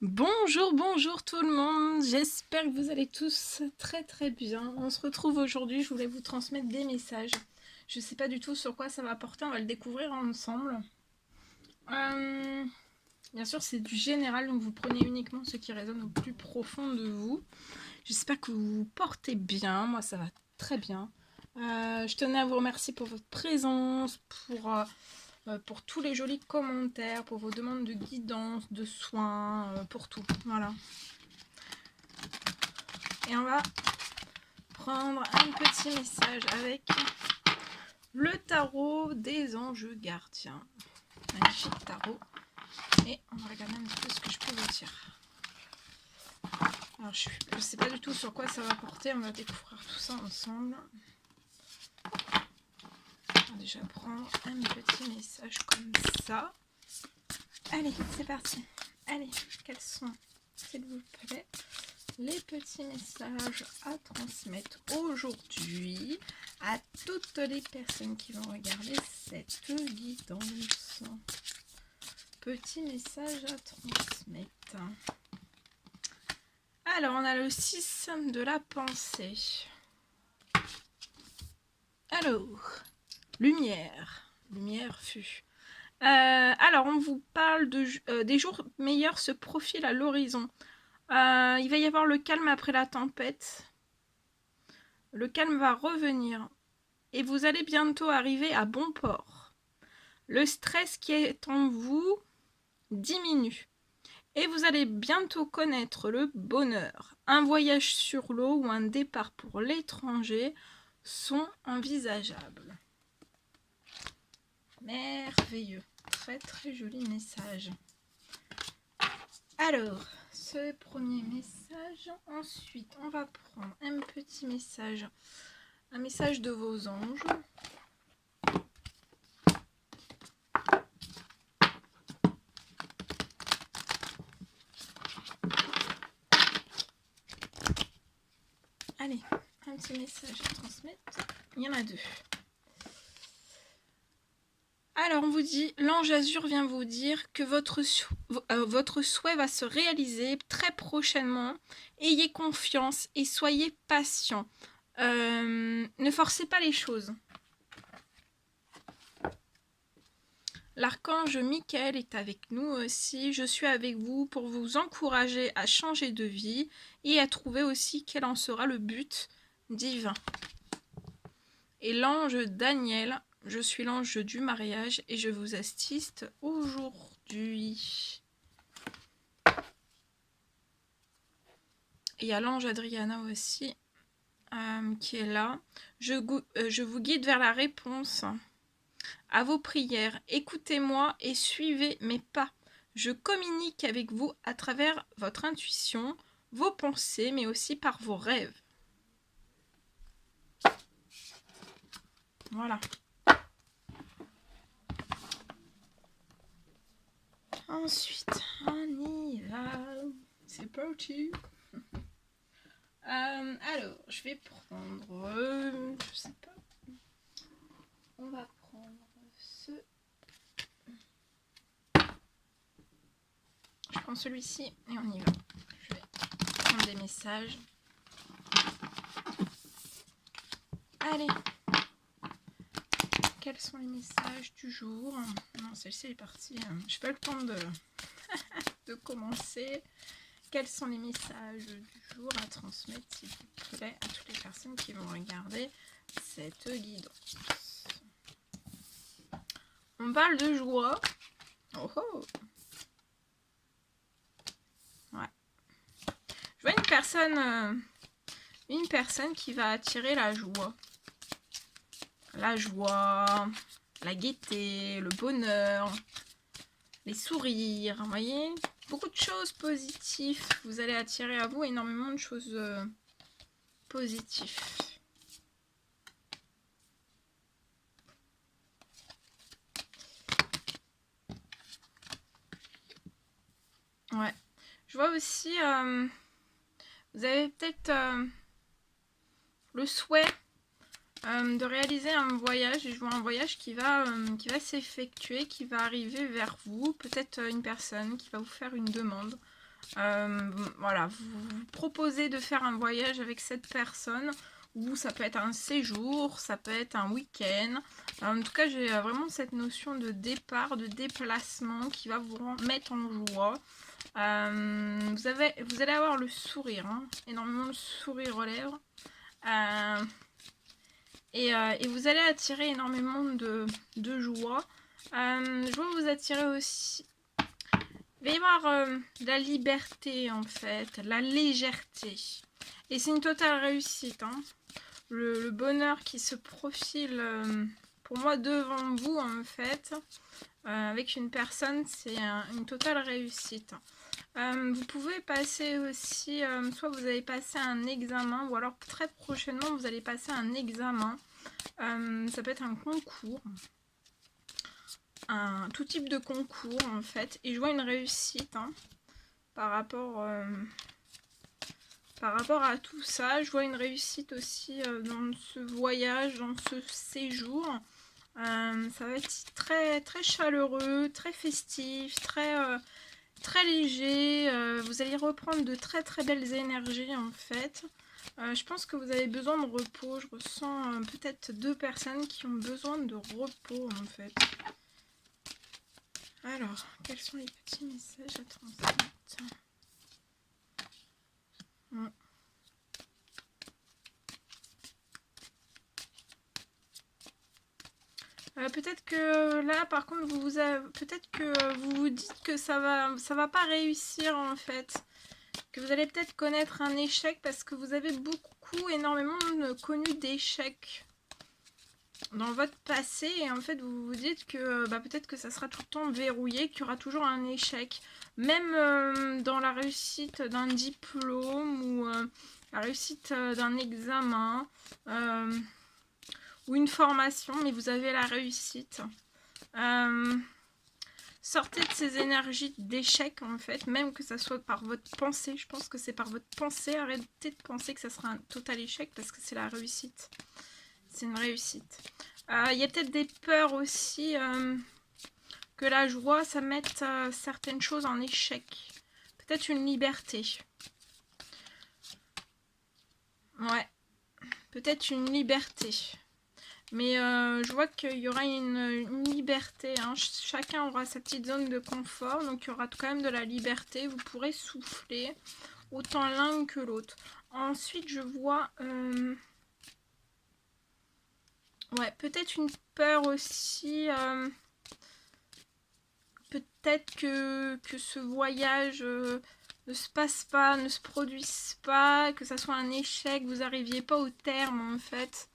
Bonjour, bonjour tout le monde, j'espère que vous allez tous très bien. On se retrouve aujourd'hui, je voulais vous transmettre des messages. Je ne sais pas du tout sur quoi ça va porter, on va le découvrir ensemble. Bien sûr, c'est du général, donc vous prenez uniquement ce qui résonne au plus profond de vous. J'espère que vous vous portez bien, moi ça va très bien. Je tenais à vous remercier pour votre présence, pour tous les jolis commentaires, pour vos demandes de guidance, de soins, pour tout. Voilà. Et on va prendre un petit message avec le tarot des anges gardiens. Magnifique tarot. Et on va regarder un petit peu ce que je peux vous dire. Alors je ne sais pas du tout sur quoi ça va porter, on va découvrir tout ça ensemble. On va déjà prendre un petit message comme ça. Allez, c'est parti. Allez, quels sont, s'il vous plaît, les petits messages à transmettre aujourd'hui à toutes les personnes qui vont regarder cette guidance. Petit message à transmettre. Alors, on a le 6 de la pensée. Alors, lumière. Lumière fut. Alors, on vous parle des jours meilleurs se profilent à l'horizon. Il va y avoir le calme après la tempête. Le calme va revenir. Et vous allez bientôt arriver à bon port. Le stress qui est en vous diminue. Et vous allez bientôt connaître le bonheur. Un voyage sur l'eau ou un départ pour l'étranger sont envisageables. Merveilleux. Très joli message. Alors, ce premier message. Ensuite, on va prendre un petit message. Un message de vos anges. Allez, un petit message à transmettre. Il y en a deux. Alors, on vous dit, l'ange azur vient vous dire que votre souhait va se réaliser très prochainement. Ayez confiance et soyez patient. Ne forcez pas les choses. L'archange Michael est avec nous aussi. Je suis avec vous pour vous encourager à changer de vie et à trouver aussi quel en sera le but divin. Et l'ange Daniel, je suis l'ange du mariage et je vous assiste aujourd'hui. Et il y a l'ange Adriana aussi qui est là. Je vous guide vers la réponse à vos prières. Écoutez-moi et suivez mes pas. Je communique avec vous à travers votre intuition, vos pensées, mais aussi par vos rêves. Voilà. Ensuite, on y va. C'est parti. Alors, je vais prendre... je sais pas. On va prendre ce... Je prends celui-ci et on y va. Je vais prendre des messages. Allez. Quels sont les messages du jour? Non, celle-ci est partie. Je n'ai pas le temps de commencer. Quels sont les messages du jour à transmettre, s'il vous plaît, à toutes les personnes qui vont regarder cette guidance? On parle de joie. Oh oh. Ouais. Je vois une personne qui va attirer la joie. La joie, la gaieté, le bonheur, les sourires, vous voyez? Beaucoup de choses positives. Vous allez attirer à vous énormément de choses positives. Ouais. Je vois aussi, vous avez peut-être le souhait de réaliser un voyage. Et je vois un voyage qui va s'effectuer, qui va arriver vers vous. Peut-être une personne qui va vous faire une demande. Voilà, vous proposez de faire un voyage avec cette personne, ou ça peut être un séjour, ça peut être un week-end. En tout cas, j'ai vraiment cette notion de départ, de déplacement qui va vous mettre en joie. Vous allez avoir le sourire, hein, énormément de sourire aux lèvres. Et vous allez attirer énormément de joie. Je vois vous attirer aussi. Il va y avoir la liberté en fait, la légèreté. Et c'est une totale réussite. Hein. Le bonheur qui se profile pour moi devant vous en fait, avec une personne, c'est une totale réussite. Vous pouvez passer aussi, soit vous allez passer un examen, ou alors très prochainement vous allez passer un examen. Ça peut être un concours, tout type de concours en fait. Et je vois une réussite hein, par rapport à tout ça. Je vois une réussite aussi dans ce voyage, dans ce séjour. Ça va être très, très chaleureux, très festif, très léger. Vous allez reprendre de très très belles énergies en fait. Je pense que vous avez besoin de repos. Je ressens peut-être 2 personnes qui ont besoin de repos en fait. Alors, quels sont les petits messages à transmettre? Peut-être que là, par contre, peut-être que vous vous dites que ça va pas réussir en fait. Que vous allez peut-être connaître un échec parce que vous avez énormément connu d'échecs dans votre passé. Et en fait, vous vous dites que peut-être que ça sera tout le temps verrouillé, qu'il y aura toujours un échec. Même dans la réussite d'un diplôme ou la réussite d'un examen. Ou une formation, mais vous avez la réussite. Sortez de ces énergies d'échec en fait, même que ça soit par votre pensée. Je pense que c'est par votre pensée. Arrêtez de penser que ça sera un total échec parce que c'est la réussite. C'est une réussite. Il y a peut-être des peurs aussi que la joie, ça mette certaines choses en échec. Peut-être une liberté. Ouais. Peut-être une liberté. Mais je vois qu'il y aura une liberté. Hein. Chacun aura sa petite zone de confort. Donc il y aura quand même de la liberté. Vous pourrez souffler autant l'un que l'autre. Ensuite, je vois... ouais, peut-être une peur aussi. Peut-être que ce voyage ne se passe pas, ne se produise pas. Que ça soit un échec. Vous n'arriviez pas au terme en fait.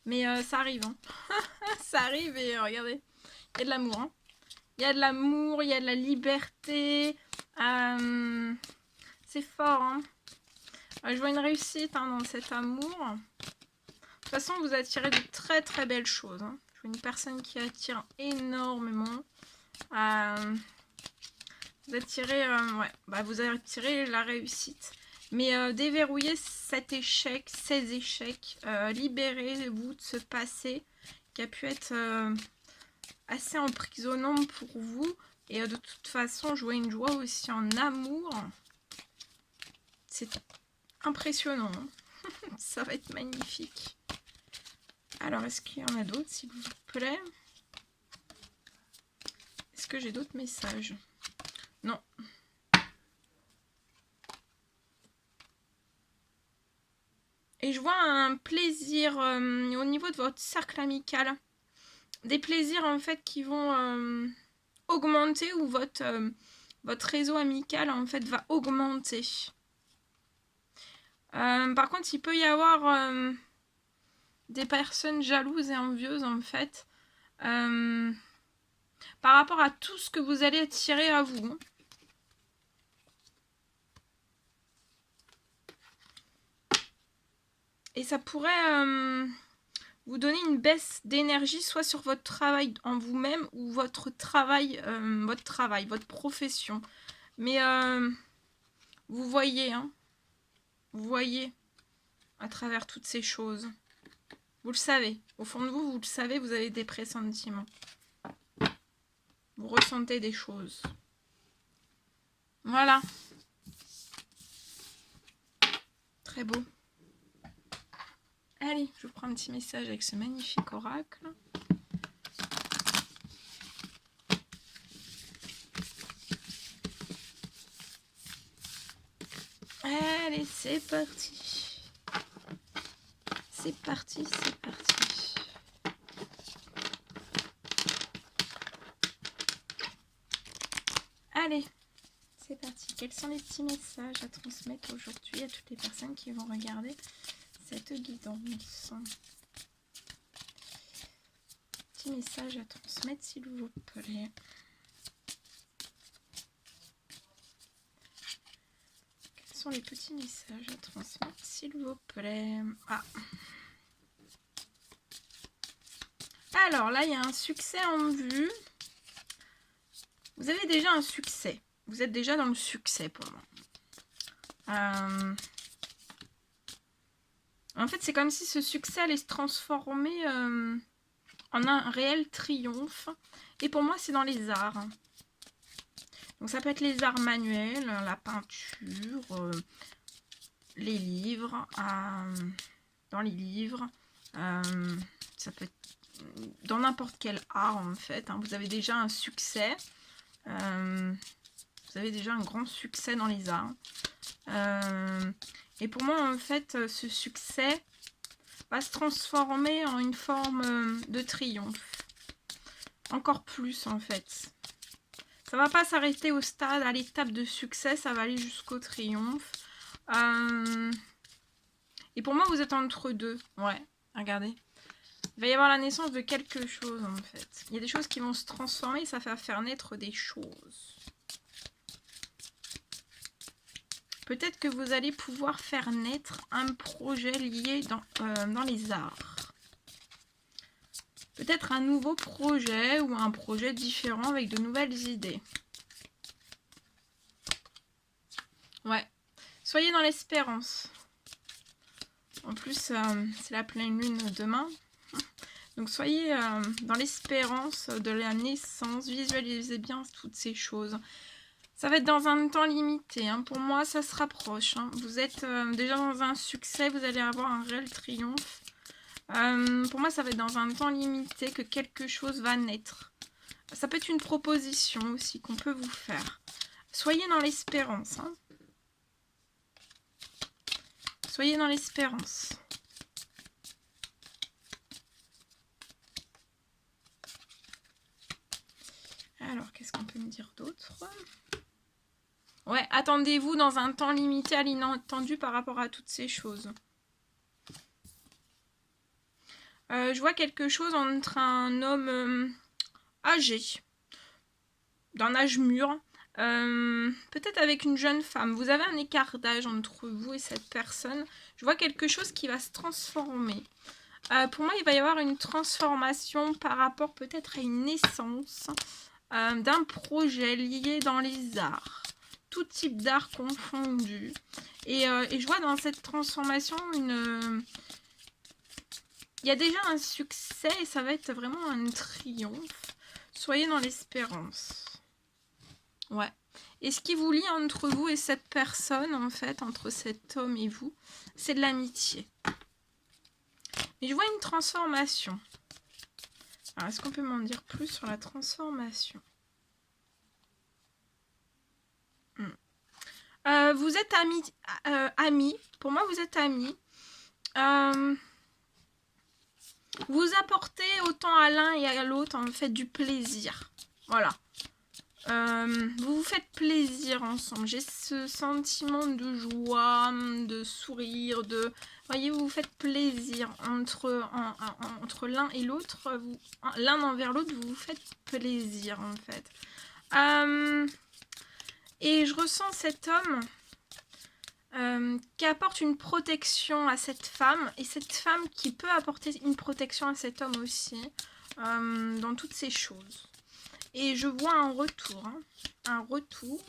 Mais ça arrive. Hein. Ça arrive et regardez. Il y a de l'amour. Hein. Il y a de l'amour, il y a de la liberté. C'est fort. Hein. Je vois une réussite hein, dans cet amour. De toute façon, vous attirez de très très belles choses. Hein. Je vois une personne qui attire énormément. Vous attirez, vous attirez la réussite. Mais déverrouillez cet échec, ces échecs. Libérez-vous de ce passé qui a pu être assez emprisonnant pour vous. Et de toute façon, je vois une joie aussi en amour. C'est impressionnant. Hein. Ça va être magnifique. Alors, est-ce qu'il y en a d'autres, s'il vous plaît? Est-ce que j'ai d'autres messages? Non. Et je vois un plaisir au niveau de votre cercle amical. Des plaisirs en fait qui vont augmenter ou votre réseau amical en fait va augmenter. Par contre, il peut y avoir des personnes jalouses et envieuses en fait par rapport à tout ce que vous allez attirer à vous. Et ça pourrait vous donner une baisse d'énergie soit sur votre travail en vous-même ou votre travail, votre profession. Mais vous voyez, hein, vous voyez à travers toutes ces choses. Vous le savez, au fond de vous, vous le savez, vous avez des pressentiments. Vous ressentez des choses. Voilà. très beau. Allez, je vous prends un petit message avec ce magnifique oracle. Allez, c'est parti. C'est parti, c'est parti. Allez, c'est parti. Quels sont les petits messages à transmettre aujourd'hui à toutes les personnes qui vont regarder cette guidance? Petit message à transmettre, s'il vous plaît. Quels sont les petits messages à transmettre, s'il vous plaît? Ah. Alors là, il y a un succès en vue. Vous avez déjà un succès. Vous êtes déjà dans le succès pour moi. En fait, c'est comme si ce succès allait se transformer en un réel triomphe. Et pour moi, c'est dans les arts. Donc ça peut être les arts manuels, la peinture, les livres, dans les livres. Ça peut être dans n'importe quel art en fait. Vous avez déjà un succès. Vous avez déjà un grand succès dans les arts. Et pour moi, en fait, ce succès va se transformer en une forme de triomphe. Encore plus, en fait. Ça va pas s'arrêter au stade, à l'étape de succès, ça va aller jusqu'au triomphe. Et pour moi, vous êtes entre deux. Ouais, regardez. Il va y avoir la naissance de quelque chose, en fait. Il y a des choses qui vont se transformer et ça va faire naître des choses. Peut-être que vous allez pouvoir faire naître un projet lié dans les arts. Peut-être un nouveau projet ou un projet différent avec de nouvelles idées. Ouais. Soyez dans l'espérance. En plus, c'est la pleine lune demain. Donc soyez dans l'espérance de la naissance. Visualisez bien toutes ces choses. Ça va être dans un temps limité. Pour moi, ça se rapproche. Vous êtes déjà dans un succès. Vous allez avoir un réel triomphe. Pour moi, ça va être dans un temps limité que quelque chose va naître. Ça peut être une proposition aussi qu'on peut vous faire. Soyez dans l'espérance. Soyez dans l'espérance. Alors, qu'est-ce qu'on peut me dire d'autre? Ouais, attendez-vous dans un temps limité à l'inattendu par rapport à toutes ces choses. Je vois quelque chose entre un homme âgé, d'un âge mûr, peut-être avec une jeune femme. Vous avez un écart d'âge entre vous et cette personne. Je vois quelque chose qui va se transformer. Pour moi, il va y avoir une transformation par rapport peut-être à une naissance d'un projet lié dans les arts. Tout type d'art confondu. Et je vois dans cette transformation il y a déjà un succès et ça va être vraiment un triomphe. Soyez dans l'espérance. Ouais. Et ce qui vous lie entre vous et cette personne, en fait, entre cet homme et vous, c'est de l'amitié. Mais je vois une transformation. Alors, est-ce qu'on peut m'en dire plus sur la transformation? Vous êtes amis. Pour moi, vous êtes amis. Vous apportez autant à l'un et à l'autre, en fait, du plaisir. Voilà. Vous vous faites plaisir ensemble. J'ai ce sentiment de joie, de sourire, de... Voyez, vous vous faites plaisir entre l'un et l'autre. L'un envers l'autre, vous vous faites plaisir, en fait. Et je ressens cet homme qui apporte une protection à cette femme. Et cette femme qui peut apporter une protection à cet homme aussi. Dans toutes ces choses. Et je vois un retour. Un retour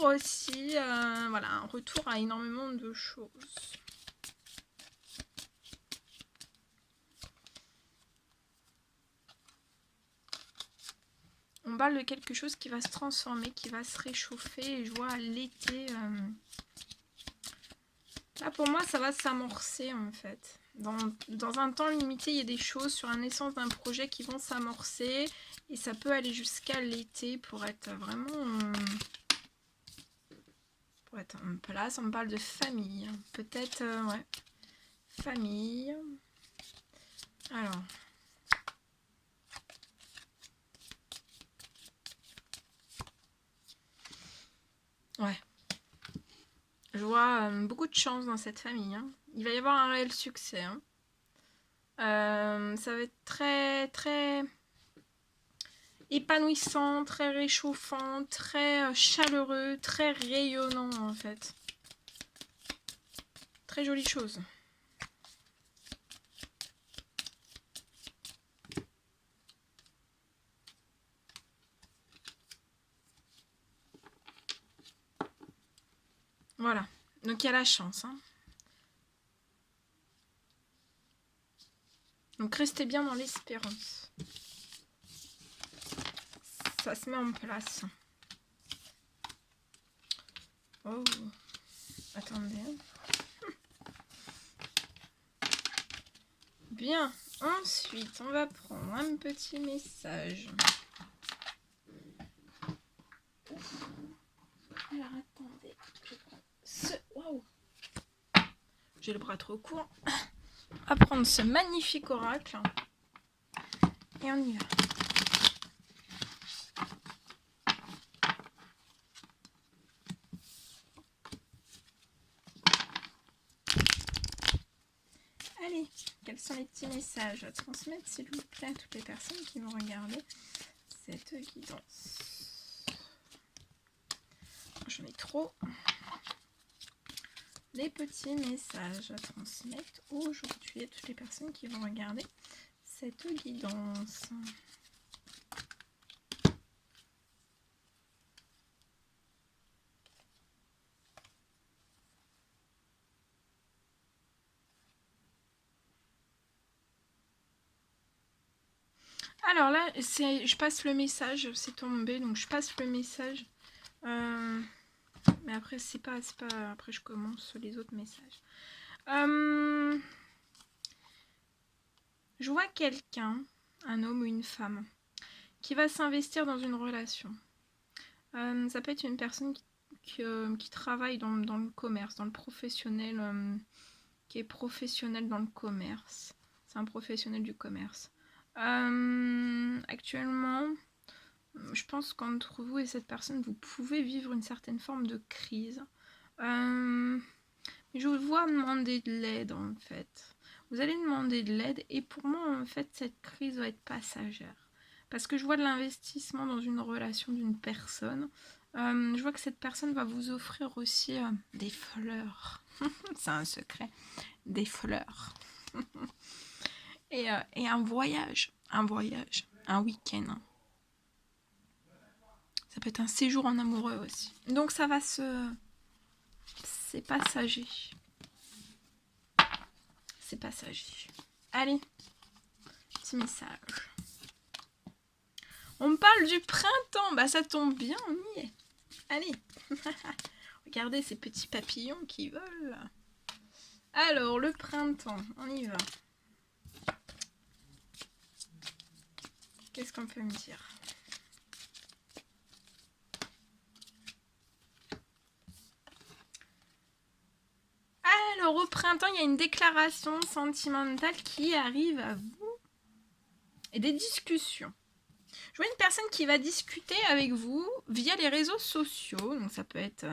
aussi. Voilà, un retour à énormément de choses. On parle de quelque chose qui va se transformer, qui va se réchauffer. Et je vois l'été... Là, pour moi, ça va s'amorcer, en fait. Dans un temps limité, il y a des choses sur la naissance d'un projet qui vont s'amorcer. Et ça peut aller jusqu'à l'été pour être vraiment... pour être en place. On me parle de famille. Peut-être, ouais. Famille. Alors... Ouais. Je vois beaucoup de chance dans cette famille. Hein. Il va y avoir un réel succès. Hein. Ça va être très, très épanouissant, très réchauffant, très chaleureux, très rayonnant en fait. Très jolie chose. Voilà. Donc il y a la chance. Hein. Donc restez bien dans l'espérance. Ça se met en place. Oh. Attendez. Bien. Ensuite, on va prendre un petit message. Alors attendez. Je prends ce... Waouh. J'ai le bras trop court. On va prendre ce magnifique oracle. Et on y va. Allez, quels sont les petits messages à transmettre, s'il vous plaît, à toutes les personnes qui vont regarder cette guidance. J'en ai trop. Les petits messages à transmettre aujourd'hui à toutes les personnes qui vont regarder cette guidance. Alors là, je passe le message, c'est tombé, donc je passe le message. Mais après, c'est pas. Après, je commence les autres messages. Je vois quelqu'un, un homme ou une femme, qui va s'investir dans une relation. Ça peut être une personne qui travaille dans le commerce, dans le professionnel, qui est professionnel dans le commerce. C'est un professionnel du commerce. Actuellement, je pense qu'entre vous et cette personne, vous pouvez vivre une certaine forme de crise. Je vous vois demander de l'aide en fait. Vous allez demander de l'aide et pour moi en fait cette crise va être passagère. Parce que je vois de l'investissement dans une relation d'une personne. Je vois que cette personne va vous offrir aussi des fleurs. C'est un secret. Des fleurs. et un voyage. Un week-end. Ça peut être un séjour en amoureux aussi. Donc ça va c'est passager. C'est passager. Allez, petit message. On me parle du printemps. Bah ça tombe bien, on y est. Allez. Regardez ces petits papillons qui volent. Alors, le printemps, on y va. Qu'est-ce qu'on peut me dire ? Alors, au printemps, il y a une déclaration sentimentale qui arrive à vous. Et des discussions. Je vois une personne qui va discuter avec vous via les réseaux sociaux. Donc, ça peut être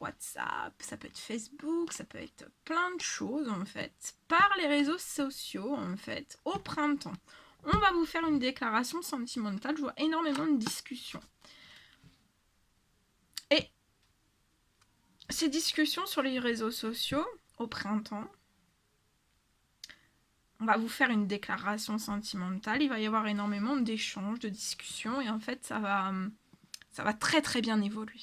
WhatsApp, ça peut être Facebook, ça peut être plein de choses, en fait. Par les réseaux sociaux, en fait, au printemps. On va vous faire une déclaration sentimentale. Je vois énormément de discussions. Et ces discussions sur les réseaux sociaux, au printemps, on va vous faire une déclaration sentimentale. Il va y avoir énormément d'échanges, de discussions. Et en fait, ça va très très bien évoluer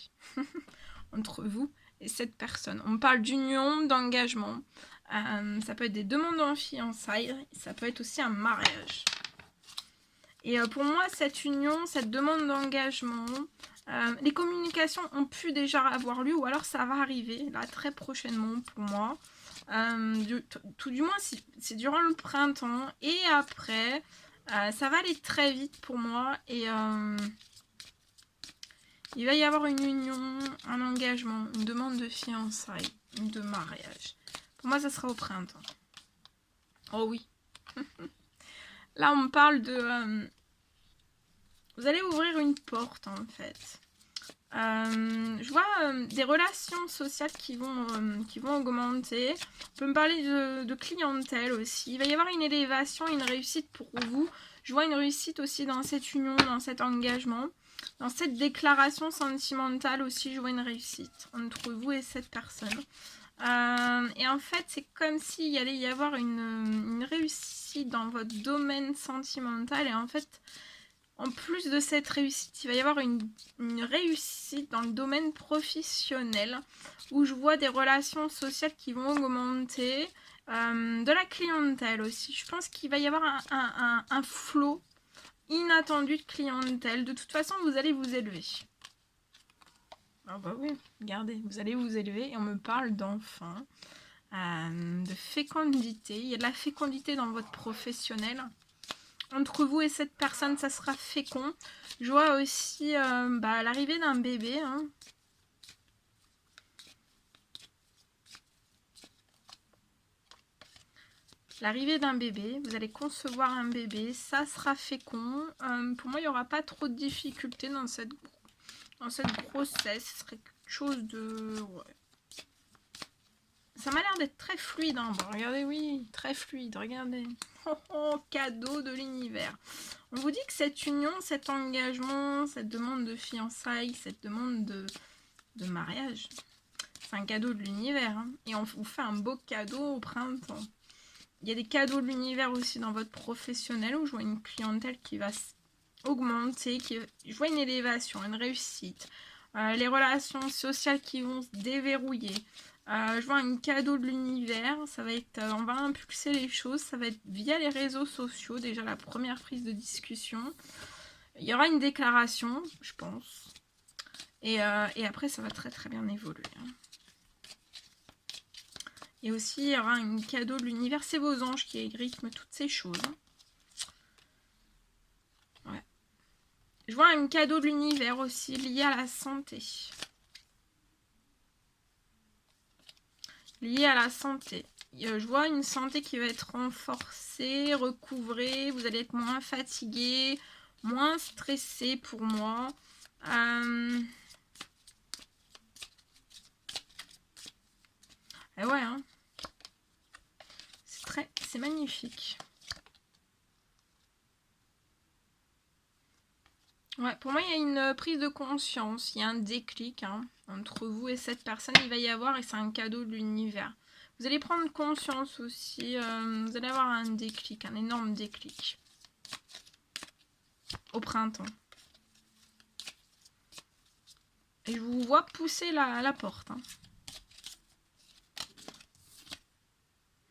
entre vous et cette personne. On parle d'union, d'engagement. Ça peut être des demandes en fiançailles. Ça peut être aussi un mariage. Et pour moi, cette union, cette demande d'engagement, les communications ont pu déjà avoir lieu, ou alors ça va arriver, là, très prochainement pour moi. Tout du moins, c'est durant le printemps. Et après, ça va aller très vite pour moi. Et il va y avoir une union, un engagement, une demande de fiançailles, de mariage. Pour moi, ça sera au printemps. Oh oui. Là, on me parle de... vous allez ouvrir une porte, en fait. Je vois des relations sociales qui vont augmenter. On peut me parler de clientèle aussi. Il va y avoir une élévation, une réussite pour vous. Je vois une réussite aussi dans cette union, dans cet engagement. Dans cette déclaration sentimentale aussi, je vois une réussite entre vous et cette personne. Et en fait, c'est comme s'il allait y avoir une réussite dans votre domaine sentimental. Et en fait, en plus de cette réussite, il va y avoir une réussite dans le domaine professionnel où je vois des relations sociales qui vont augmenter, de la clientèle aussi. Je pense qu'il va y avoir un flot inattendu de clientèle. De toute façon, vous allez vous élever. Ah bah oui, regardez, vous allez vous élever et on me parle d'enfants, de fécondité. Il y a de la fécondité dans votre professionnel. Entre vous et cette personne, ça sera fécond. Je vois aussi l'arrivée d'un bébé. Hein. L'arrivée d'un bébé. Vous allez concevoir un bébé. Ça sera fécond. Pour moi, il n'y aura pas trop de difficultés dans cette grossesse. Ce serait quelque chose de... Ouais. Ça m'a l'air d'être très fluide. Hein. Bon, regardez, oui, très fluide. Regardez. Oh, oh, cadeau de l'univers. On vous dit que cette union, cet engagement, cette demande de fiançailles, cette demande de mariage, c'est un cadeau de l'univers. Hein. Et on vous fait un beau cadeau au printemps. Il y a des cadeaux de l'univers aussi dans votre professionnel où je vois une clientèle qui va augmenter, je vois une élévation, une réussite. Les relations sociales qui vont se déverrouiller. Je vois un cadeau de l'univers, ça va être, on va impulser les choses, ça va être via les réseaux sociaux, déjà la première prise de discussion. Il y aura une déclaration, je pense. Et après, ça va très très bien évoluer. Hein. Et aussi, il y aura un cadeau de l'univers, c'est vos anges qui rythment toutes ces choses. Ouais. Je vois un cadeau de l'univers aussi lié à la santé. Lié à la santé. Je vois une santé qui va être renforcée, recouvrée. Vous allez être moins fatigué, moins stressé pour moi. Et ouais, hein. C'est magnifique. Ouais, pour moi, il y a une prise de conscience, il y a un déclic hein, entre vous et cette personne. Il va y avoir, et c'est un cadeau de l'univers. Vous allez prendre conscience aussi, vous allez avoir un déclic, un énorme déclic. Au printemps. Et je vous vois pousser la porte. Hein.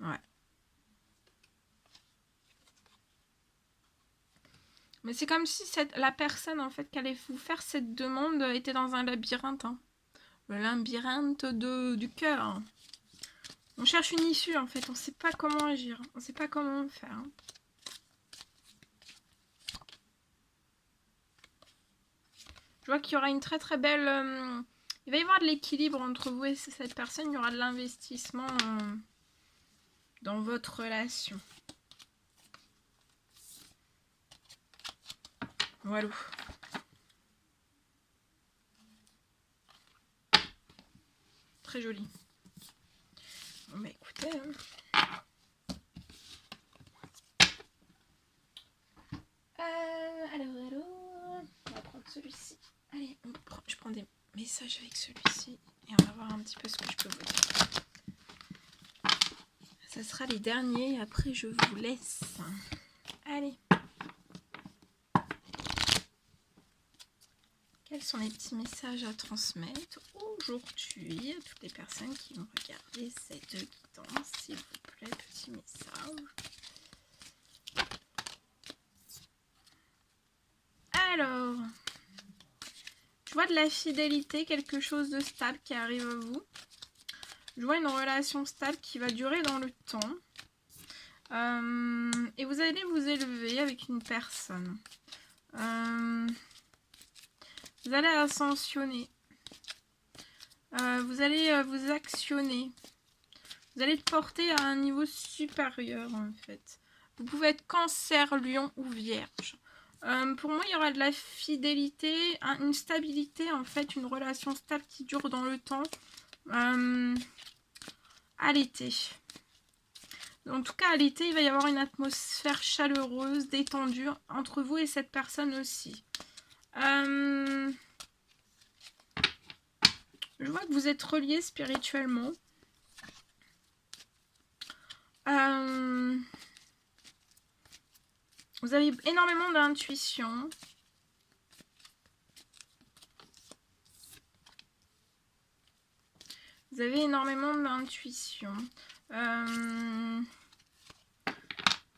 Ouais. Mais c'est comme si la personne en fait qui allait vous faire cette demande était dans un labyrinthe. Hein. Le labyrinthe du cœur. Hein. On cherche une issue en fait, on ne sait pas comment agir, on ne sait pas comment faire. Hein. Je vois qu'il y aura une très très belle... il va y avoir de l'équilibre entre vous et cette personne, il y aura de l'investissement dans votre relation. Voilà. Très joli. Bon bah écoutez... Alors, on va prendre celui-ci. Allez, je prends des messages avec celui-ci et on va voir un petit peu ce que je peux vous dire. Ça sera les derniers et après je vous laisse. Allez. Quels sont les petits messages à transmettre aujourd'hui à toutes les personnes qui vont regarder cette guidance, s'il vous plaît, petit message. Alors, je vois de la fidélité, quelque chose de stable qui arrive à vous. Je vois une relation stable qui va durer dans le temps. Et vous allez vous élever avec une personne. Vous allez ascensionner. Vous allez vous actionner. Vous allez le porter à un niveau supérieur en fait. Vous pouvez être Cancer, Lion ou Vierge. Pour moi, il y aura de la fidélité, une stabilité en fait, une relation stable qui dure dans le temps. À l'été. En tout cas, à l'été, il va y avoir une atmosphère chaleureuse, détendue entre vous et cette personne aussi. Je vois que vous êtes reliés spirituellement. Vous avez énormément d'intuition. Vous avez énormément d'intuition.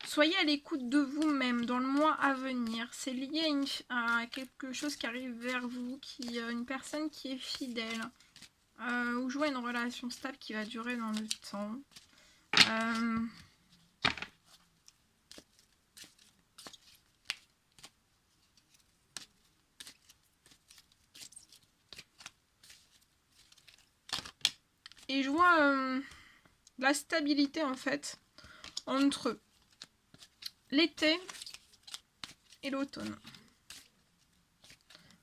Soyez à l'écoute de vous-même dans le mois à venir. C'est lié à quelque chose qui arrive vers vous, une personne qui est fidèle. Ou jouer une relation stable qui va durer dans le temps. Et je vois la stabilité en fait entre l'été et l'automne.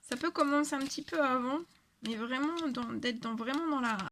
Ça peut commencer un petit peu avant, mais vraiment d'être vraiment dans la